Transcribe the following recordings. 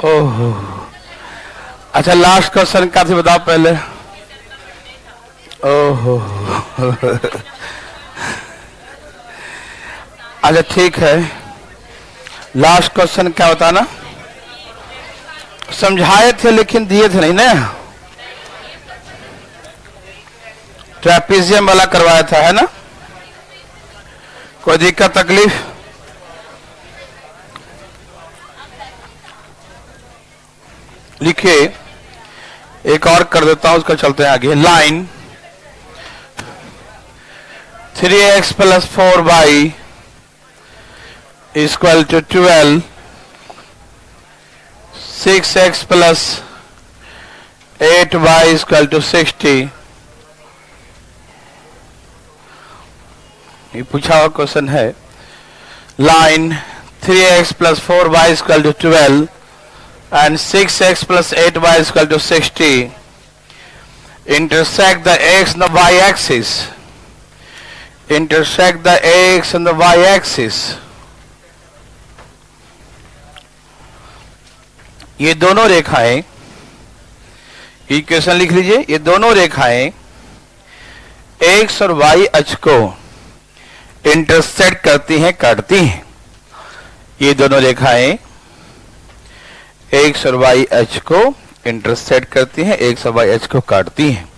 ओहो, अच्छा last question क्या थी बताओ पहले। ओहो अच्छा ठीक है, लास्ट क्वेश्चन क्या बताना। समझाए थे लेकिन दिए थे नहीं ना। ट्रेपीजियम वाला करवाया था है ना। कोई दिक्कत तकलीफ? लिखिए, एक और कर देता हूं, उसका चलते हैं आगे। Line 3x + 4y equal to 12, 6x + 8y equal to 60। ये पूछा हुआ क्वेश्चन है। Line 3x + 4y equal to 12 and 6x + 8y equal to 60 intersect the x and the y axis. Intersect the x and the y axis. ये दोनों रेखाएं, equation लिख लीजिए, ये दोनों रेखाएं x और y अक्ष को इंटरसेक्ट करती हैं, काटती हैं। ये दोनों रेखाएं x और y अक्ष को इंटरसेक्ट करती हैं, x और y अक्ष को काटती हैं।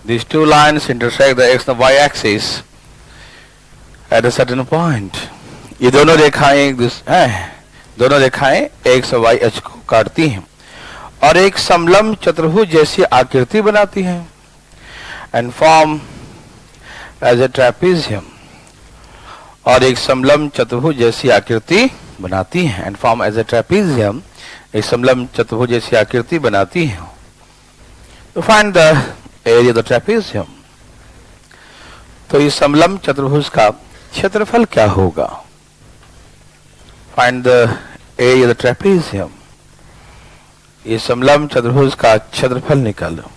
These two lines intersect the x and y axis at a certain point. ये दोनों रेखाएं x और y अक्ष को काटती हैं और एक समलंब चतुर्भुज जैसी आकृति बनाती हैं and form as a trapezium. और एक समलंब चतुर्भुज जैसी आकृति बनाती हैं and form as a trapezium. एक समलंब चतुर्भुज जैसी आकृति बनाती है। तो find the area of the trapezium. तो इस समलंब चतुर्भुज का क्षेत्रफल क्या होगा? Find the area of the trapezium. इस समलंब चतुर्भुज का क्षेत्रफल निकालो।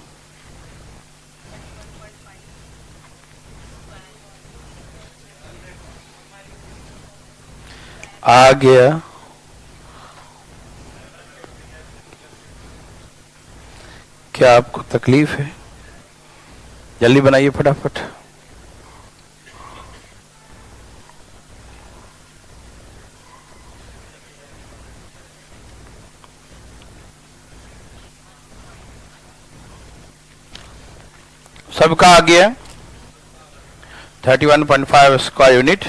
आ गया। क्या आपको तकलीफ है? जल्दी बनाइए फटाफट। सबका आ गया। 31.5 square unit.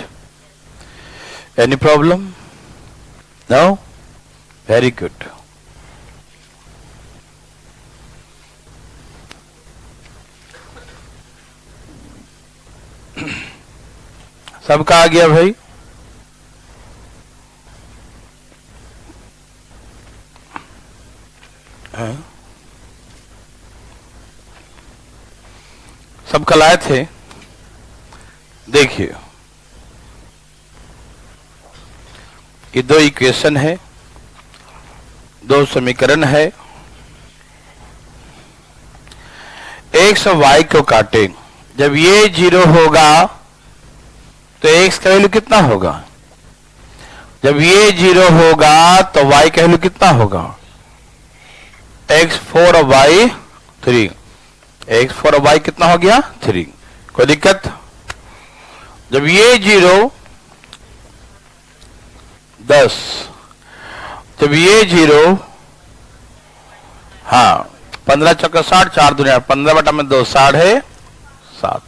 Any problem? No? Very good. सबका आ गया भाई? सबका लाए थे? देखिए, ये दो इक्वेशन है, दो समीकरण है। x और y को काटें। जब ये 0 होगा तो x का वैल्यू कितना होगा? जब ये 0 होगा तो y का वैल्यू कितना होगा? x 4 और y 3। x 4 और y कितना हो गया? 3। कोई दिक्कत? जब ये 0 10, जब ये 0 हाँ 15 चौका 60, 4 दूनी 15/2 7.5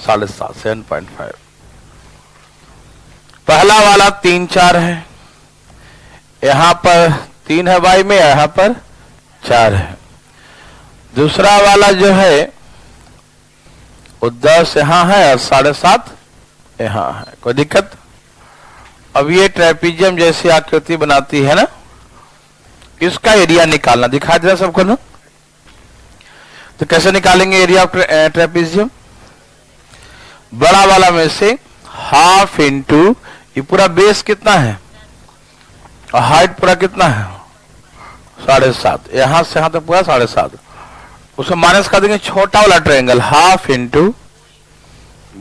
7.5। पहला वाला 3 4 है, यहां पर 3 है y में, यहां पर 4 है। दूसरा वाला जो है वो 10 यहां है और 7.5 यहां है। कोई दिक्कत? अब ये ट्रेपेजियम जैसी आकृति बनाती है ना, इसका एरिया निकालना दिखा दिया सबको ना। तो कैसे निकालेंगे एरिया ऑफ ट्रेपेजियम? बड़ा वाला में से हाफ इंटू ये पूरा बेस कितना है और हाइट पूरा कितना है? 7.5। यहां से यहां तक पूरा 7.5। उसमें माइनस कर देंगे छोटा वाला triangle, half into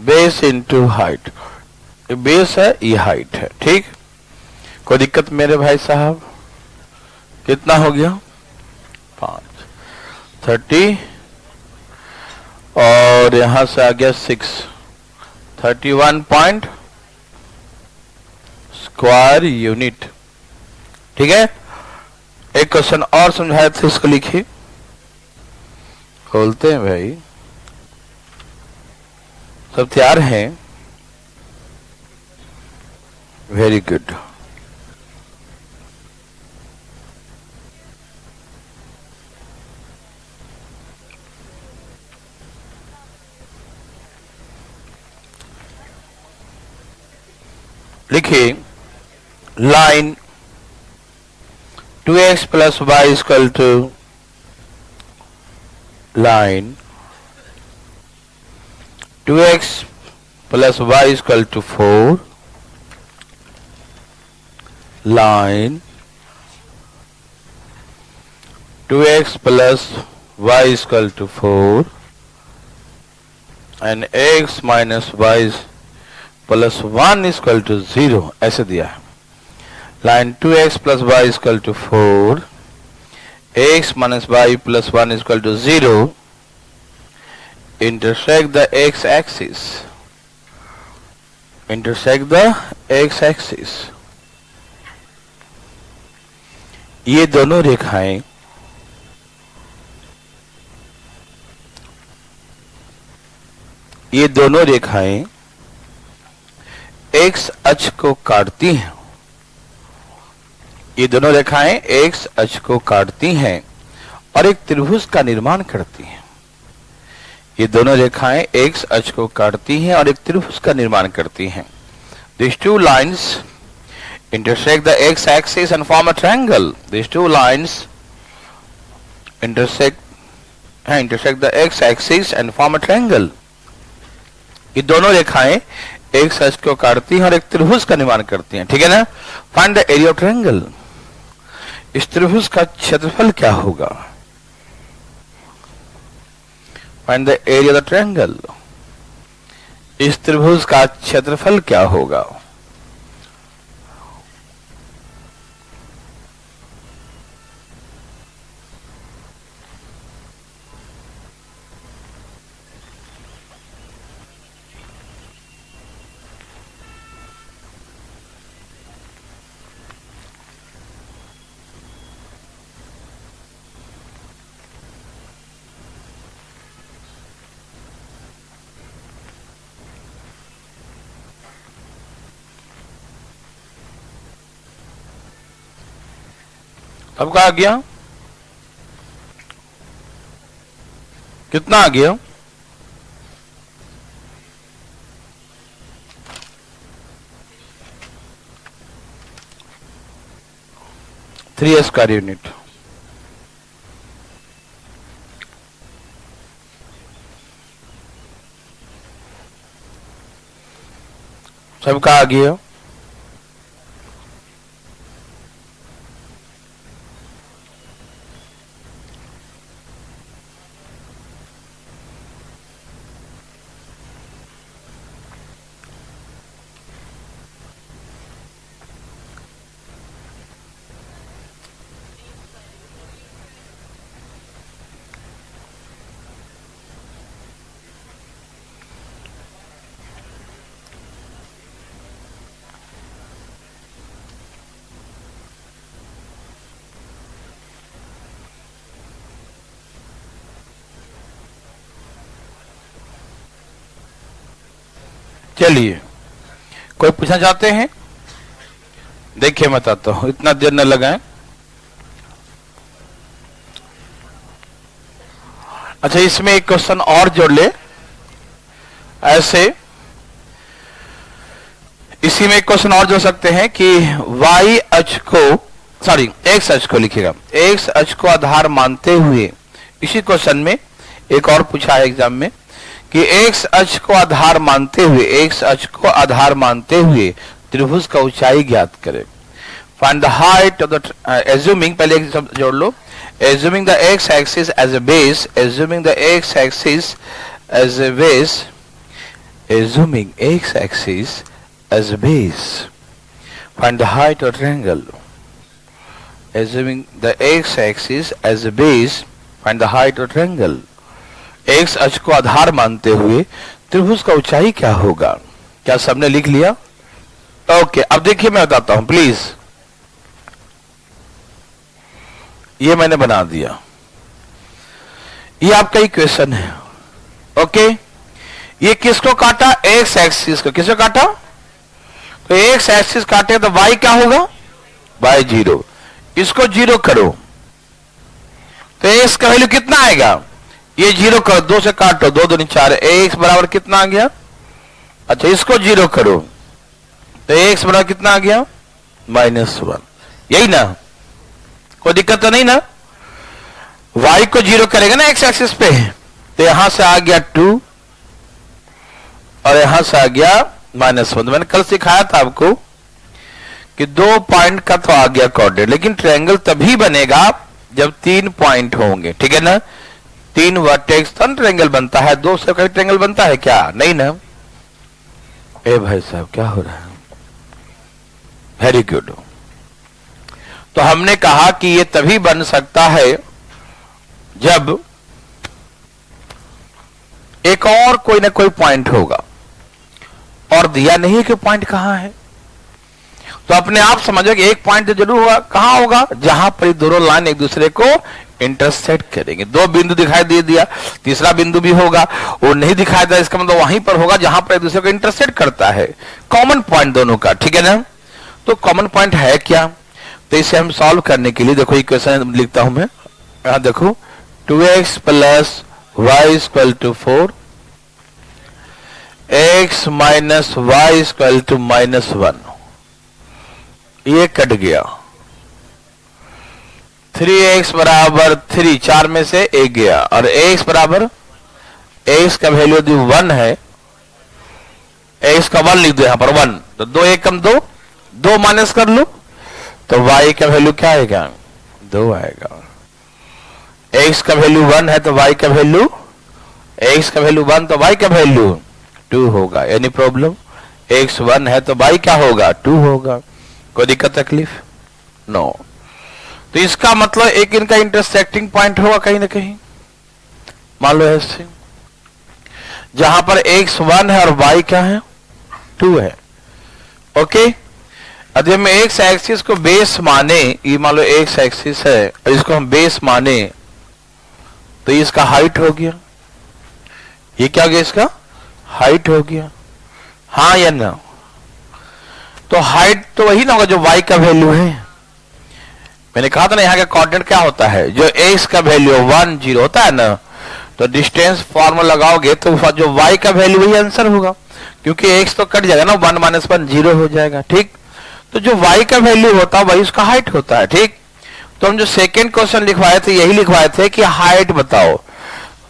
base into height. ये बेस है, ये हाइट है। ठीक, कोई दिक्कत मेरे भाई साहब? कितना हो गया 5 30 और यहां से आ गया 6 31 पॉइंट स्क्वायर यूनिट। ठीक है, एक क्वेश्चन और समझाए थे, इसको लिखिए। खोलते हैं भाई, सब तैयार हैं? Very good. लिखिए line 2x plus y is equal to line 2x plus y is equal to 4, line 2x plus y is equal to 4 and x minus y plus 1 is equal to 0, ऐसे दिया है। Line 2x plus y is equal to 4, x minus y plus 1 is equal to 0, intersect the x axis, intersect the x axis। ये दोनों रेखाएं x अक्ष को काटती हैं। ये दोनों रेखाएं x अक्ष को काटती हैं और एक त्रिभुज का निर्माण करती हैं। ये दोनों रेखाएं x अक्ष को काटती हैं और एक त्रिभुज का निर्माण करती हैं। These two lines intersect the x axis and form a triangle. These two lines intersect the x axis and form a triangle. ये दोनों रेखाएं x अक्ष को काटती हैं और एक त्रिभुज का निर्माण करती हैं। ठीक है ना? Find the area of triangle. इस त्रिभुज का क्षेत्रफल क्या होगा? Find the area of the triangle. इस त्रिभुज का क्षेत्रफल क्या होगा? अब क्या आ गया? कितना आ गया? Three square unit. सबका आ गया? चलिए, कोई पूछना चाहते हैं? देखिए मैं बताता हूं, इतना देर न लगाएं। अच्छा, इसमें एक क्वेश्चन और जोड़ ले। ऐसे इसी में एक क्वेश्चन और जोड़ सकते हैं कि y अक्ष को, सॉरी x अक्ष को लिखिएगा। x अक्ष को आधार मानते हुए, इसी क्वेश्चन में एक और पूछा है एग्जाम में कि x अक्ष को आधार मानते हुए, x अक्ष को आधार मानते हुए त्रिभुज का ऊंचाई ज्ञात करें। Find the height of the, assuming, पहले एक शब्द जोड़ लो, assuming the x axis as a base, assuming the x axis as a base, assuming x axis as a base, find the height of triangle. assuming the x axis as a base, find the height of triangle. x अक्ष को आधार मानते हुए त्रिभुज का ऊंचाई क्या होगा? क्या सबने लिख लिया? ओके, अब देखिए मैं बताता हूं प्लीज। ये मैंने बना दिया, ये आपका इक्वेशन है। ओके, ये किसको काटा? एक्स एक्सिस को। किसको काटा? तो एक्स एक्सिस काटे तो y क्या होगा? y 0। इसको 0 करो तो एक्स का वैल्यू कितना आएगा? ये 0 करो, 2 से काटो, 2 दूनी 4, एक्स बराबर कितना आ गया? अच्छा, इसको 0 करो तो एक्स बराबर कितना आ गया? -1। यही ना, कोई दिक्कत तो नहीं ना? y को 0 करेगा ना एक्स एक्सिस पे, तो यहां से आ गया 2 और यहां से आ गया -1। मैंने कल सिखाया था आपको कि 2 पॉइंट का तो आ गया कोऑर्डिनेट, लेकिन ट्रायंगल तभी बनेगा जब 3 पॉइंट होंगे, ठीक है ना? 3 वर्टेक्स तो ट्रायंगल बनता है, 2 से कहीं ट्रायंगल बनता है क्या? नहीं ना। ए भाई साहब क्या हो रहा है? Very good. तो हमने कहा कि ये तभी बन सकता है जब एक और कोई ना कोई पॉइंट होगा, और दिया नहीं कि पॉइंट कहां है। तो अपने आप समझो कि एक पॉइंट जरूर होगा। कहां होगा? जहां पर दोनों लाइन एक दूसरे को इंटरसेक्ट करेंगे। 2 बिंदु दिखाई दे दिया, तीसरा बिंदु भी होगा, वो नहीं दिखाई दिया, इसका मतलब वहीं पर होगा जहां पर एक दूसरे को इंटरसेक्ट करता है। कॉमन पॉइंट दोनों का, ठीक है ना? तो कॉमन पॉइंट है क्या? तो इसे हम सॉल्व करने के लिए देखो इक्वेशन लिखता हूं मैं। यहां देखो 2x + y = 4, x - y = -1। ये कट गया। 3x बराबर 3, 4 में से 1 गया, और x बराबर, x का वैल्यू यदि 1 है, x का 1 लिख दो यहां पर 1, तो 2 1 कम 2, 2 माइनस कर लो तो y का वैल्यू क्या आएगा? 2 आएगा। x का वैल्यू 1 है तो y का वैल्यू, x का वैल्यू 1 तो y का वैल्यू 2 होगा। Any problem? x 1 है तो y क्या होगा? 2 होगा। कोई दिक्कत तकलीफ? नो। तो इसका मतलब एक इनका इंटरसेक्टिंग पॉइंट होगा कहीं ना कहीं, मान लो ऐसे, जहां पर x 1 है और y क्या है? 2 है। ओके, यदि हम एक्स एक्सिस को बेस माने, ये मान लो एक्स एक्सिस है और इसको हम बेस माने, तो इसका हाइट हो गया। ये क्या हो गया? इसका हाइट हो गया। हाँ या ना? तो हाइट तो वही ना होगा जो y का वैल्यू है। मैंने कहा था ना, यहाँ का कोऑर्डिनेट क्या होता है? जो x का वैल्यू 1 0 होता है ना, तो डिस्टेंस फॉर्मूला लगाओगे तो जो y का वैल्यू वही आंसर होगा, क्योंकि x तो कट जाएगा ना, 1 - 1 0 हो जाएगा। ठीक, तो जो y का वैल्यू होता है वही उसका हाइट होता है। ठीक, तो हम जो सेकेंड क्वेश्चन लिखवाए थे यही लिखवाए थे कि हाइट बताओ,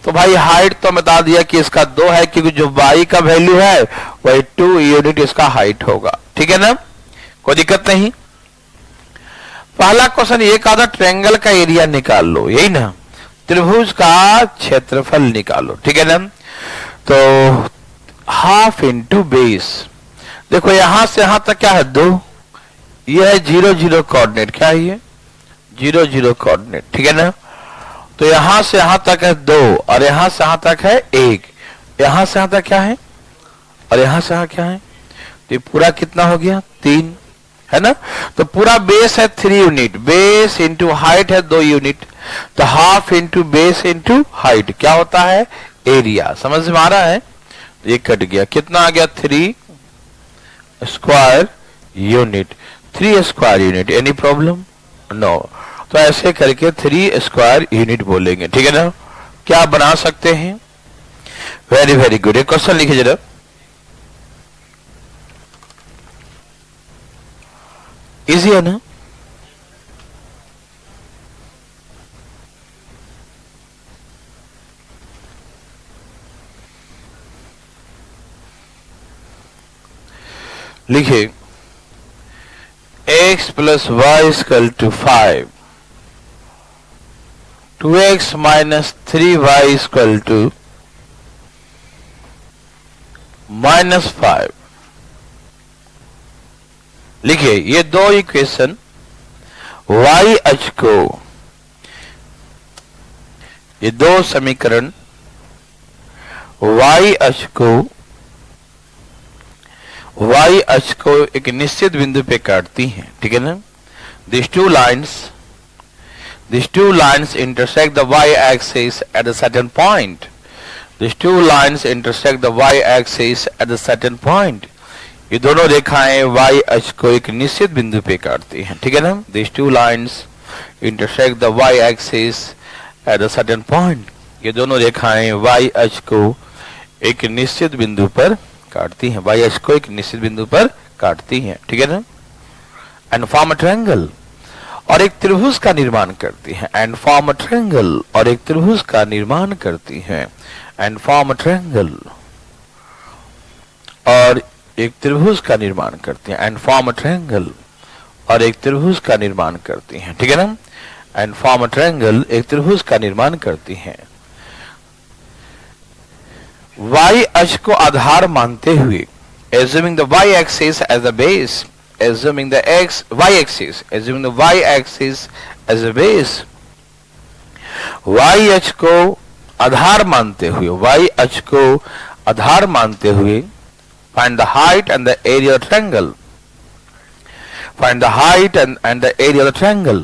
तो भाई हाइट तो बता दिया कि इसका 2 है, क्योंकि जो y का वैल्यू है वही 2 यूनिट इसका हाइट होगा। ठीक है ना? कोई दिक्कत नहीं। पहला क्वेश्चन ये कहा था ट्रायंगल का एरिया निकाल लो, यही ना? त्रिभुज का क्षेत्रफल निकालो, ठीक है ना? तो हाफ इंटू बेस। देखो यहां से यहां तक क्या है? 2। ये है 0 0 कोऑर्डिनेट। क्या है ये? 0 0 कोऑर्डिनेट, ठीक है ना? तो यहां से यहां तक है 2 और यहां से यहां तक है 1। यहां से यहां तक क्या है और यहां से यहां क्या है? तो ये पूरा कितना हो गया? 3, है ना? तो पूरा बेस है 3 यूनिट, बेस इंटू हाइट है 2 यूनिट, तो half into base into height क्या होता है? एरिया। समझ में आ रहा है? ये कट गया, कितना आ गया? 3 square unit. 3 square unit. Any problem? No. तो ऐसे करके 3 स्क्वायर यूनिट बोलेंगे, ठीक है ना? क्या बना सकते हैं? Very very good. एक क्वेश्चन लिखिए जरा। इजी है ना? लिखिए x + y = 5, 2x - 3y = -5। लिखिए ये 2 इक्वेशन y अक्ष को, ये दो समीकरण y अक्ष को एक निश्चित बिंदु पे काटती हैं, ठीक है ना। These two lines intersect the y-axis at a certain point. These two lines intersect the y-axis at a certain point. ये दोनों रेखाएं y अक्ष को एक निश्चित बिंदु पे काटती हैं, ठीक है ना। These two lines intersect the y-axis at a certain point. ये दोनों रेखाएं y अक्ष को एक निश्चित बिंदु पर काटती हैं, y अक्ष को एक निश्चित बिंदु पर काटती हैं, ठीक है ना। And form a triangle, और एक त्रिभुज का निर्माण करती हैं। And form a triangle, और एक त्रिभुज का निर्माण करती हैं। And form a triangle, और एक त्रिभुज का निर्माण करती हैं। And form a triangle, और एक त्रिभुज का निर्माण करती हैं, ठीक है ना। And form a triangle, एक त्रिभुज का निर्माण करती हैं। y अक्ष को आधार मानते हुए, assuming the y-axis as the base, assuming the y-axis as a base, y अक्ष को आधार मानते हुए, y अक्ष को आधार मानते हुए, find the height and the area of the triangle, find the height and the area of the triangle।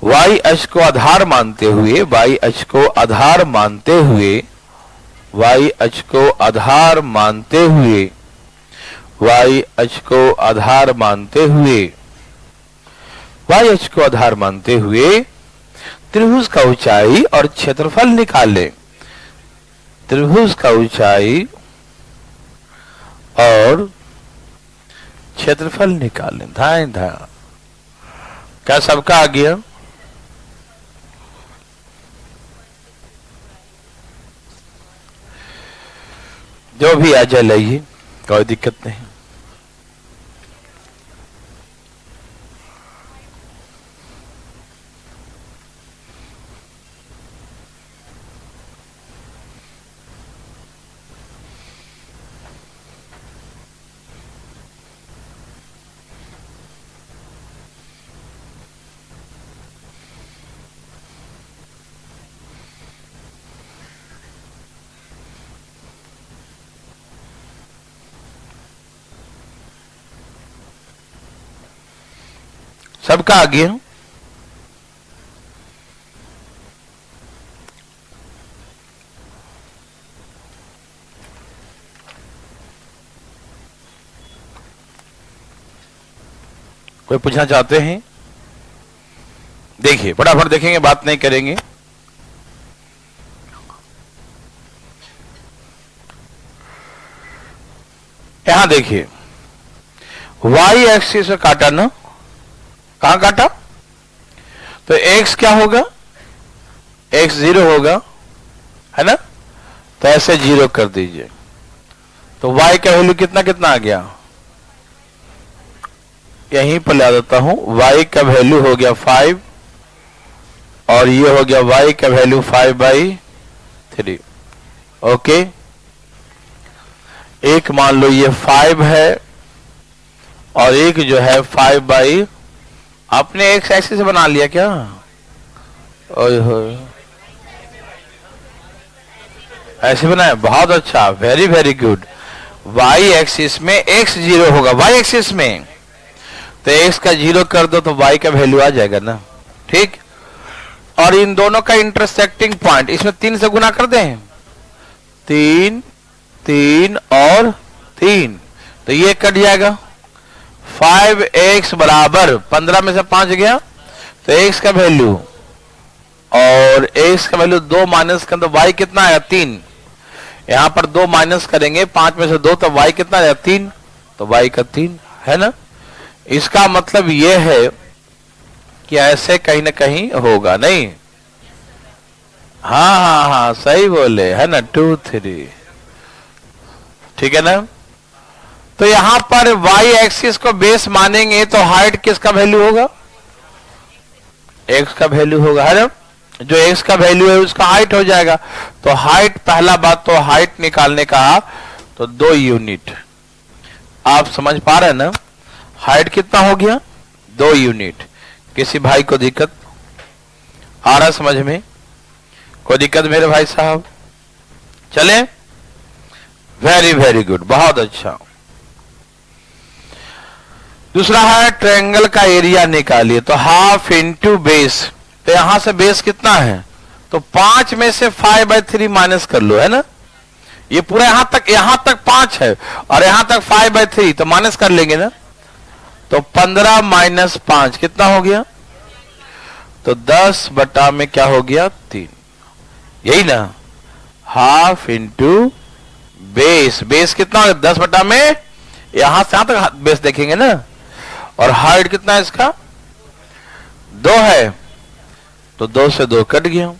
y अक्ष को आधार मानते हुए, y अक्ष को आधार मानते हुए, y अक्ष को आधार मानते हुए, y अक्ष को आधार मानते हुए, y अक्ष को आधार मानते हुए त्रिभुज का ऊंचाई और क्षेत्रफल निकालें। त्रिभुज का ऊंचाई और क्षेत्रफल निकालें। धाएं धाएं, क्या सबका आ गया? जो भी आ जाए लाइए, कोई दिक्कत नहीं। सबका आ गया? कोई पूछना चाहते हैं? देखिए, फटाफट देखेंगे, बात नहीं करेंगे। यहां देखिए, y एक्सिस से काटा ना, कहां काटा? तो x क्या होगा? x 0 होगा, है ना। तो ऐसे 0 कर दीजिए। तो y का वैल्यू कितना कितना आ गया? यहीं पर ला देता हूं। y का वैल्यू हो गया 5 और ये हो गया y का वैल्यू 5/3। ओके, एक मान लो ये 5 है और एक जो है 5/, आपने x एक्सिस से बना लिया क्या? ओए होए, ऐसे बनाया, बहुत अच्छा, very very good. y axis में x 0 होगा, y एक्सिस में, तो x का 0 कर दो तो y का वैल्यू आ जाएगा ना, ठीक। और इन दोनों का इंटरसेक्टिंग पॉइंट, इसमें 3 से गुना कर दें, 3 3 और 3, तो ये कट जाएगा। 5x बराबर 15 में से 5 गया, तो x का वैल्यू, और x का वैल्यू 2 माइनस कर दो, y कितना आया? 3। यहां पर 2 माइनस करेंगे, 5 में से 2, तो y कितना आया? 3, तो y का 3 है ना। इसका मतलब यह है कि ऐसे कहीं ना कहीं होगा, नहीं? हाँ हाँ हाँ, सही बोले, है ना, 2 3, ठीक है ना। तो यहां पर y एक्सिस को बेस मानेंगे तो हाइट किसका वैल्यू होगा? x का वैल्यू होगा, है ना। जो x का वैल्यू है उसका हाइट हो जाएगा। तो हाइट, पहला बात तो हाइट निकालने का तो 2 यूनिट, आप समझ पा रहे हैं ना। हाइट कितना हो गया? 2 यूनिट। किसी भाई को दिक्कत आ रहा समझ में? कोई दिक्कत मेरे भाई साहब? चले, वेरी वेरी गुड, बहुत अच्छा। दूसरा है ट्रायंगल का एरिया निकालिए, तो हाफ इंटू बेस। तो यहां से बेस कितना है? तो 5 में से 5/3 माइनस कर लो, है ना? ये पूरा यहां तक 5 है और यहां तक 5/3, तो माइनस कर लेंगे ना। तो 15 माइनस 5 कितना हो गया? तो 10 बटा में क्या हो गया? 3। यही ना, हाफ इंटू बेस। बेस कितना हो गया? 10 बटा में, यहां से यहां तक बेस देखेंगे ना। और हाइट कितना है इसका? 2 है, तो 2 से 2 कट गया।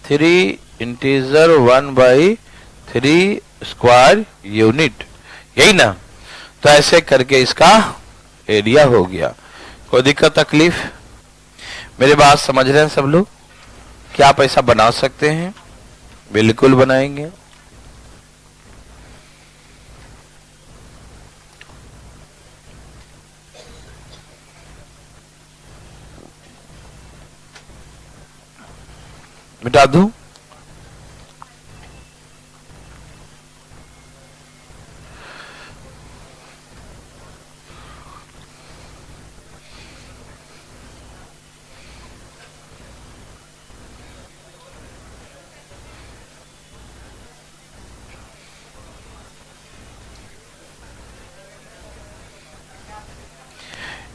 3 इंटीजर 1/3 स्क्वायर यूनिट, यही ना। तो ऐसे करके इसका एरिया हो गया। कोई दिक्कत तकलीफ? मेरी बात समझ रहे हैं सब लोग? क्या आप ऐसा बना सकते हैं? बिल्कुल बनाएंगे। मिटा दूं?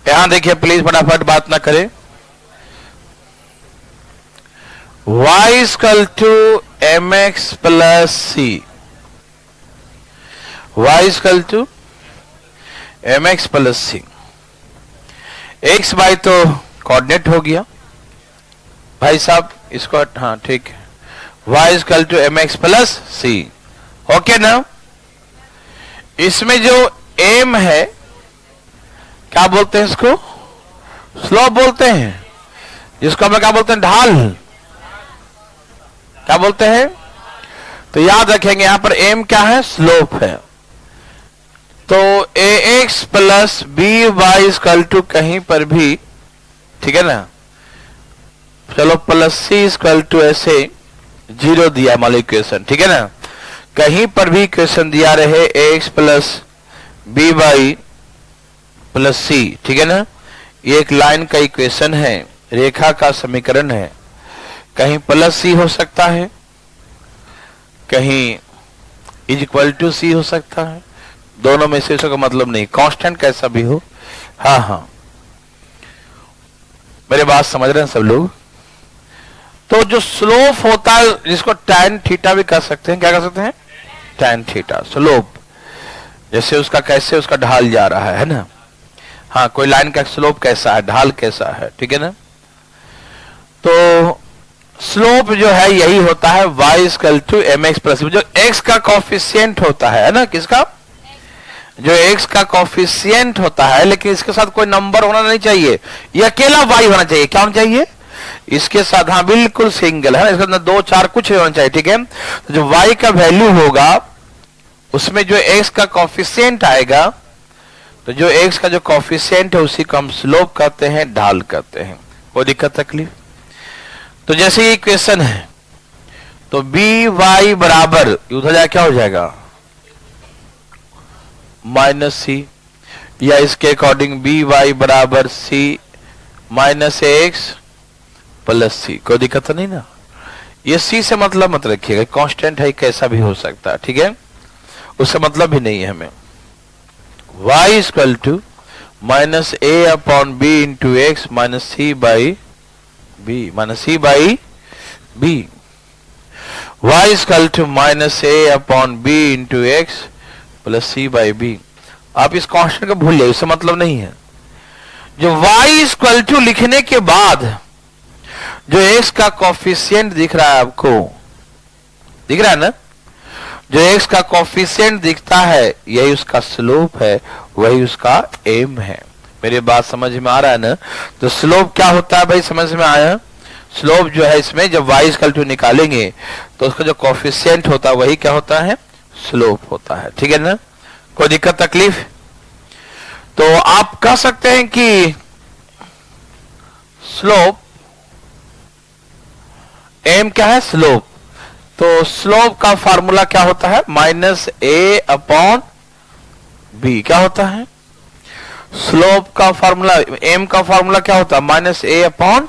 यहां देखिए प्लीज, फटाफट बात ना करें। y equal to mx plus c, y equal to mx plus c. x by तो कोऑर्डिनेट हो गया भाई साहब, इसको हाँ ठीक है। y equal to mx plus c, okay ना। इसमें जो m है, क्या बोलते हैं इसको? स्लोप बोलते हैं। जिसको हम क्या बोलते हैं? ढाल। क्या बोलते हैं? तो याद रखेंगे यहां पर m क्या है? स्लोप है। तो ax plus B y equal to कहीं पर भी, ठीक है ना, चलो प्लस सी इक्वल टू ऐसे 0 दिया मान लो इक्वेशन, ठीक है ना। कहीं पर भी इक्वेशन दिया रहे ax plus B Y plus C, ठीक है ना। ये एक लाइन का इक्वेशन है, रेखा का समीकरण है। कहीं प्लस सी हो सकता है, कहीं इज इक्वल टू सी हो सकता है, दोनों में से इसका मतलब नहीं, कांस्टेंट कैसा भी हो। हाँ हाँ, मेरे बात समझ रहे हैं सब लोग? तो जो स्लोप होता है, जिसको tan थीटा भी कह सकते हैं, क्या कह सकते हैं? tan theta, slope. जैसे उसका कैसे उसका ढाल जा रहा है ना। हाँ, कोई लाइन का स्लोप कैसा है, ढाल कैसा है, ठीक है ना। तो स्लोप जो है यही होता है y equal to mx plus, जो x का कॉफिशिएंट होता है ना, किसका? जो x का कॉफिशिएंट होता है, लेकिन इसके साथ कोई नंबर होना नहीं चाहिए, ये अकेला y होना चाहिए। क्या होना चाहिए इसके साथ? हाँ बिल्कुल सिंगल है, इसके अंदर 2 4 कुछ होना चाहिए, ठीक है। तो जो y का वैल्यू होगा उसमें जो x का कॉफिशिएंट आएगा, तो जो x का जो कॉफिशिएंट है उसी को हम स्लोप कहते हैं, ढाल कहते हैं। कोई दिक्कत तकलीफ? तो जैसे ये इक्वेशन है, तो बी वाई बराबर उधर जाए क्या हो जाएगा? माइनस सी, या इसके अकॉर्डिंग बी वाई बराबर सी माइनस एक्स प्लस सी। कोई दिक्कत नहीं ना। ये सी से मतलब मत रखिएगा, कांस्टेंट है, कैसा भी हो सकता है, ठीक है, उससे मतलब भी नहीं है हमें। y equal to minus a upon b into x minus c by b, minus c by b. y equal to minus a upon b into x plus c by b. आप इस कांस्टेंट को भूल जाइए, उससे मतलब नहीं है। जो y इक्वल टू लिखने के बाद जो x का कॉफिशिएंट दिख रहा है आपको, दिख रहा है ना, जो x का कॉफिशिएंट दिखता है यही उसका स्लोप है, वही उसका एम है। मेरी बात समझ में आ रहा है ना। तो स्लोप क्या होता है भाई, समझ में आया? स्लोप जो है इसमें जब y इक्वल टू निकालेंगे तो उसका जो कॉफिशिएंट होता है वही क्या होता है? स्लोप होता है, ठीक है ना। कोई दिक्कत तकलीफ? तो आप कह सकते हैं कि स्लोप, एम क्या है? स्लोप। तो स्लोप का फार्मूला क्या होता है? Minus a upon B. क्या होता है? स्लोप का फार्मूला, एम का फार्मूला क्या होता है? माइनस ए अपॉन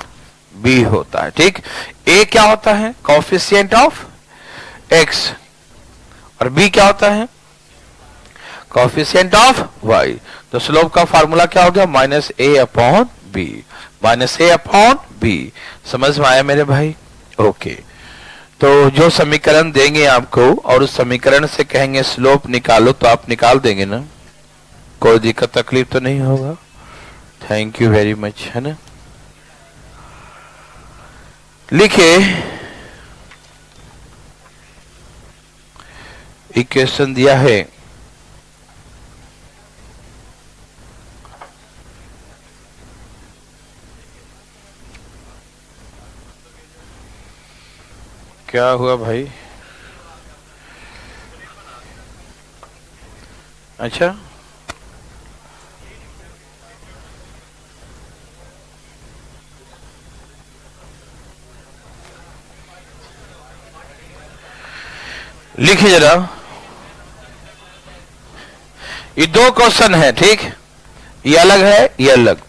बी होता है। ठीक, ए क्या होता है? कोएफिशिएंट ऑफ एक्स, और बी क्या होता है? Coefficient of y. तो स्लोप का फार्मूला क्या हो गया? Minus a upon b, minus a upon b. समझ में आया मेरे भाई? ओके। तो जो समीकरण देंगे आपको और उस समीकरण से कहेंगे स्लोप निकालो, तो आप निकाल देंगे ना? कोई दिक्कत तकलीफ तो नहीं होगा? थैंक यू वेरी मच, है ना? लिखिए, इक्वेशन दिया है क्या हुआ भाई? अच्छा, लिखिए जरा, ये दो क्वेश्चन है। ठीक, ये अलग है, ये अलग।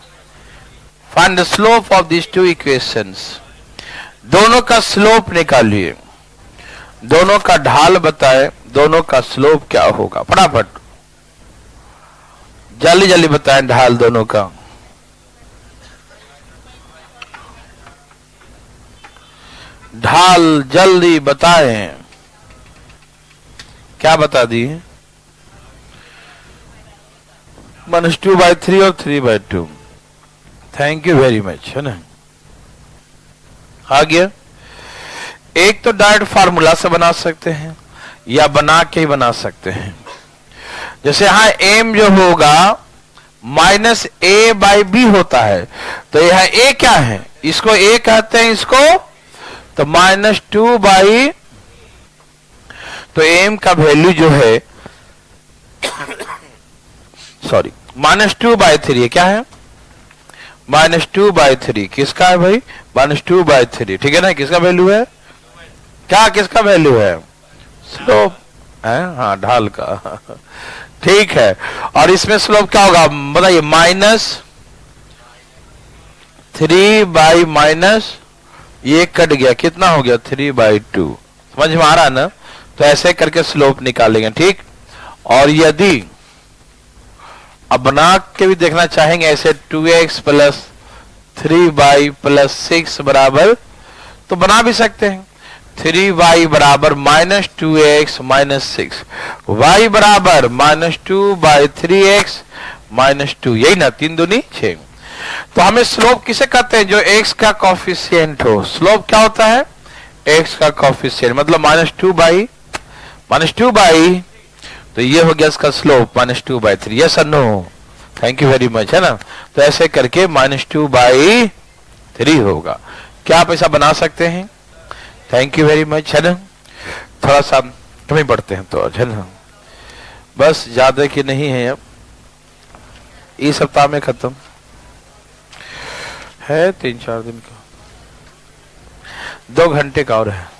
Find the slope of this two equations. दोनों का स्लोप निकालिए, दोनों का ढाल बताए, दोनों का स्लोप क्या होगा? फटाफट जल्दी जल्दी बताएं ढाल दोनों का। ढाल जल्दी बताएं। क्या बता दिए? -2/3 और 3/2। थैंक यू वेरी मच, है ना? आ गया। एक तो डायरेक्ट फार्मूला से बना सकते हैं या बना के ही बना सकते हैं। जैसे यहां एम जो होगा माइनस ए बाई बी होता है, तो यह ए क्या है? इसको ए कहते हैं, इसको तो -2/, तो एम का वैल्यू जो है सॉरी -2/3। क्या है? -2/3। किसका है भाई? -2/3। ठीक है ना? किसका वैल्यू है? क्या किसका वैल्यू है? स्लोप है, हाँ, ढाल का। ठीक है। और इसमें स्लोप क्या होगा बताइए? -3/, ये कट गया, कितना हो गया? 3/2। समझ में आ रहा ना? तो ऐसे करके स्लोप निकालेंगे। ठीक, और यदि अब बना के भी देखना चाहेंगे ऐसे 2x + 3y + 6 बराबर, तो बना भी सकते हैं। 3y बराबर -2x - 6, y बराबर -2/3x - 2, यही ना? 3 दूनी 6। तो हमें स्लोप किसे कहते हैं? जो x का कोएफिशिएंट हो। स्लोप क्या होता है? x का कोएफिशिएंट, मतलब -2/, तो ये हो गया इसका स्लोप -2/3। यस और no? Thank you very much, है ना? तो ऐसे करके -2/3 होगा। क्या आप ऐसा बना सकते हैं? थैंक यू वेरी मच, है ना? थोड़ा सा कम ही पढ़ते हैं तो, है ना? बस ज्यादा की नहीं है, अब इस सप्ताह में खत्म है, 3-4 दिन का, 2 घंटे का और है।